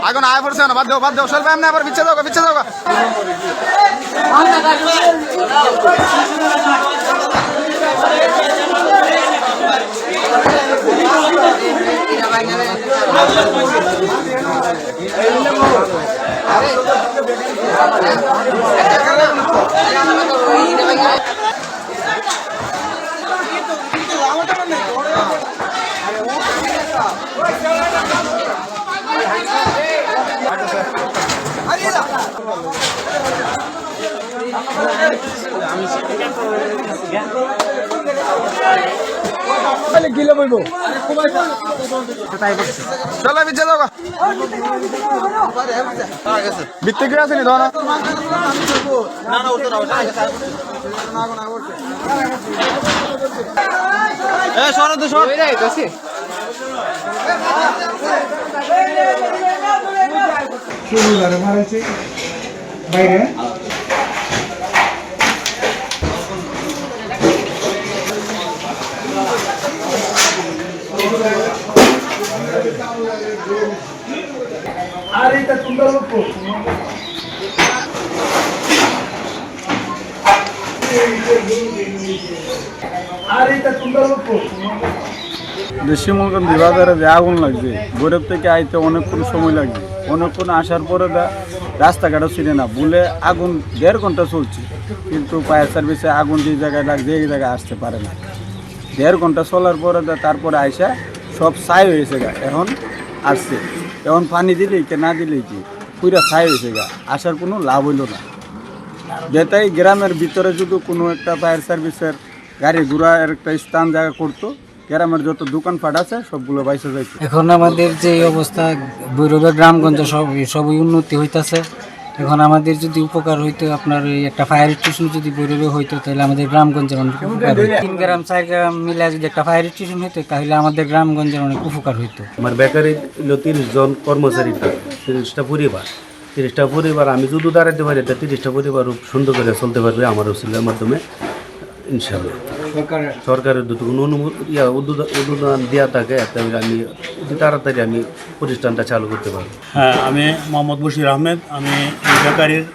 আগুন আয় পড়ছে না, বাদ দেও চলবে এমনি, আবার পিছিয়ে যাও চলো পিছিয়ে যাও ভিত্তি কি আছে নি ধর বাইরে আর এটা সুন্দর শিমলগঞ্জ বাজারে যে আগুন লাগছে, গরিব থেকে আইতে অনেকক্ষণ সময় লাগছে। অনেকক্ষণ আসার পরে রাস্তাঘাটও ছিল না, বলে আগুন 1.5 ঘন্টা চলছে, কিন্তু ফায়ার সার্ভিসে আগুন যে জায়গায় লাগছে এই জায়গায় আসতে পারে না। 1.5 ঘন্টা চলার পরে তারপরে আইসা সব ছাই হয়েছে গা, এখন আসছে। এখন পানি দিলেই কি না দিলেই কি পুরা ছাই হয়েছে গা, আসার কোনো লাভ হইল না। যেটাই গ্রামের ভিতরে যদি কোনো একটা ফায়ার সার্ভিসের গাড়ি ঘোড়ার একটা স্থান জায়গা করতো, গ্রামের যত দোকানপাট আছে সবগুলো বাইসে যাইত। এখন আমাদের যে অবস্থা, ভৈরবের গ্রামগঞ্জ সবই উন্নতি হইতাছে। এখন আমাদের যদি উপকার হইতো, আপনার এই একটা ফায়ার স্টেশন যদি ভৈরবে হইতো, তাহলে আমাদের গ্রামগঞ্জের অনেক উপকার হইতো। 3 গ্রাম 4 গ্রাম মিলে যদি একটা ফায়ার স্টেশন হইতো, তাহলে আমাদের গ্রামগঞ্জের অনেক উপকার হইতো। আমার বেকারি 30 জন কর্মচারী, 30টা পরিবার আমি যদি দাঁড়াতে পারি, 30টা পরিবার সুন্দর করে চলতে পারবে আমার উসিলার মাধ্যমে ইনশাআল্লাহ। সরকারের যদি কোনো অনুদান দেওয়া থাকে, আমি তাড়াতাড়ি আমি প্রতিষ্ঠানটা চালু করতে পারবো। হ্যাঁ, আমি মোহাম্মদ বশির আহমেদ, আমি এই বেকারির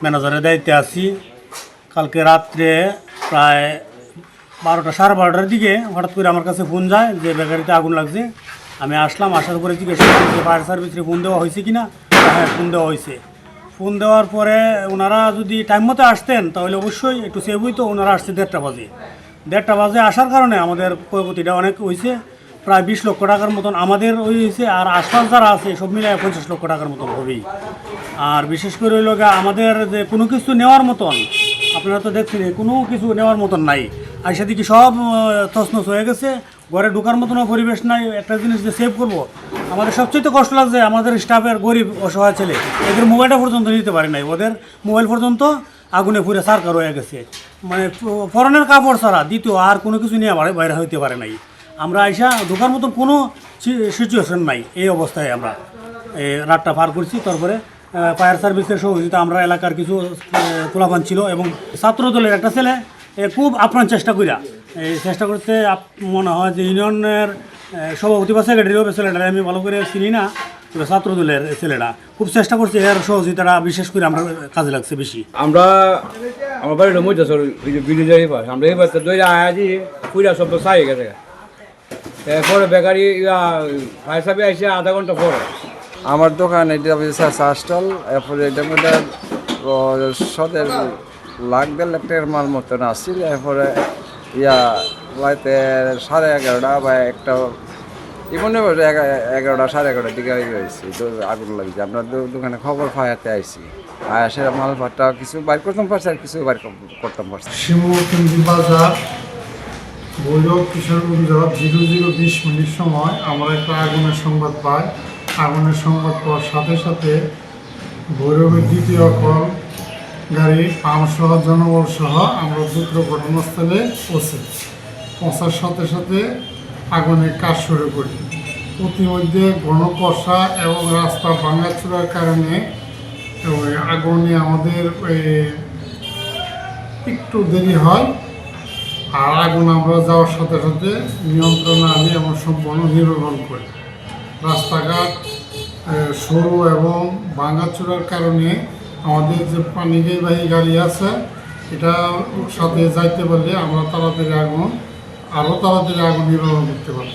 ম্যানেজারের দায়িত্বে আছি। কালকে রাত্রে প্রায় 12টা সাড়ে 12টার দিকে হঠাৎ করে আমার কাছে ফোন যায় যে বেকারিতে আগুন লাগছে। আমি আসলাম, আসার পরে জিজ্ঞাসা করি যে ফায়ার সার্ভিসে ফোন দেওয়া হয়েছে কি না। হ্যাঁ, ফোন দেওয়া হয়েছে। ফোন দেওয়ার পরে ওনারা যদি টাইম মতো আসতেন তাহলে অবশ্যই একটু সেভ হইতো। ওনারা আসছে 1:30 বাজে আসার কারণে আমাদের ক্ষয়ক্ষতিটা অনেক হয়েছে, প্রায় 20 লক্ষ টাকার মতন আমাদের হয়েছে। আর আশপাশ যারা আছে সব মিলে 50 লক্ষ টাকার মতন হবেই। আর বিশেষ করে হইল আমাদের যে কোনো কিছু নেওয়ার মতন, আপনারা তো দেখছেন কোনো কিছু নেওয়ার মতন নাই। আইসা দিকে সব তছনছ হয়ে গেছে, ঘরে ঢোকার মতনও পরিবেশ নাই। একটা জিনিস যে সেভ করবো, আমাদের সবচেয়ে কষ্ট লাগছে আমাদের স্টাফের গরিব অসহায় ছেলে, এদের মোবাইলটা পর্যন্ত নিতে পারে নাই। ওদের মোবাইল পর্যন্ত আগুনে পুরে সারকার হয়ে গেছে। মানে পরনের কাপড় ছাড়া দ্বিতীয় আর কোনো কিছু নিয়ে বাইরে হইতে পারে নাই। আমরা আইসা ঢোকার মতন কোনো সিচুয়েশন নাই। এই অবস্থায় আমরা রাতটা পার করছি। তারপরে ফায়ার সার্ভিসের সহযোগিতা আমরা এলাকার কিছু পোলাপান ছিল এবং ছাত্র দলের একটা ছেলে খুব আপ্রাণ চেষ্টা করিয়া এই চেষ্টা করতে, মনে হয় যে ইউনিয়নের সভাপতি বা সেক্রেটারি হবে ছেলেটা, আমি ভালো করে চিনি না, তবে ছাত্র দলের ছেলেটা খুব চেষ্টা করছে। এর সহযোগিতাটা বিশেষ করে আমরা কাজে লাগছে বেশি। আমরা আমার বাড়ির মধ্যে বিদ্যুৎ আমরা এই বাচ্চা দই আছি পুরা সব তো ছাই গেছে। এরপরে বেকারি ফায়ার সার্ভিস আসছে আধা ঘন্টা পরে। আমার দোকান এটা স্টল, এরপরে এটার মধ্যে 1.5 লাখ টাকার মাল মতন আসছিল। এরপরে রাতে 11:30 বা একটা মনে করছে 11টা 11:30 দিকে হয়েছে আগুন লাগছে। আপনার দোকানে খবর ফায়াতে আইসি, আর সেটা মাল ভাতটা কিছু বাইর করতাম পারছি আর কিছু বাইর করতাম পারছি। শিমুলগঞ্জ বাজার ভৈরব কিশোরগঞ্জ 00:20 সময় আমরা একটা আগুনের সংবাদ পাই। আগুনের সংবাদ পাওয়ার সাথে সাথে ভৈরবের 2য় কল গাড়ি পাম্পসহ জনবল সহ আমরা দ্রুত ঘটনাস্থলে পৌঁছার সাথে সাথে আগুনের কাজ শুরু করি। প্রতিমধ্যে ঘনকুয়াশা এবং রাস্তা ভাঙাচোরার কারণে আগুনে আমাদের একটু দেরি হয়। আর আগুন আমরা যাওয়ার সাথে সাথে নিয়ন্ত্রণে আনি এবং সম্পূর্ণ নির্বাপন করি। রাস্তাঘাট সরু এবং ভাঙাচোরার কারণে আমাদের যে পানিবাহী গাড়ি আছে এটা সাথে যাইতে পারলে আমরা আরও তাড়াতাড়ি আগুন নির্বাপন করতে পারি।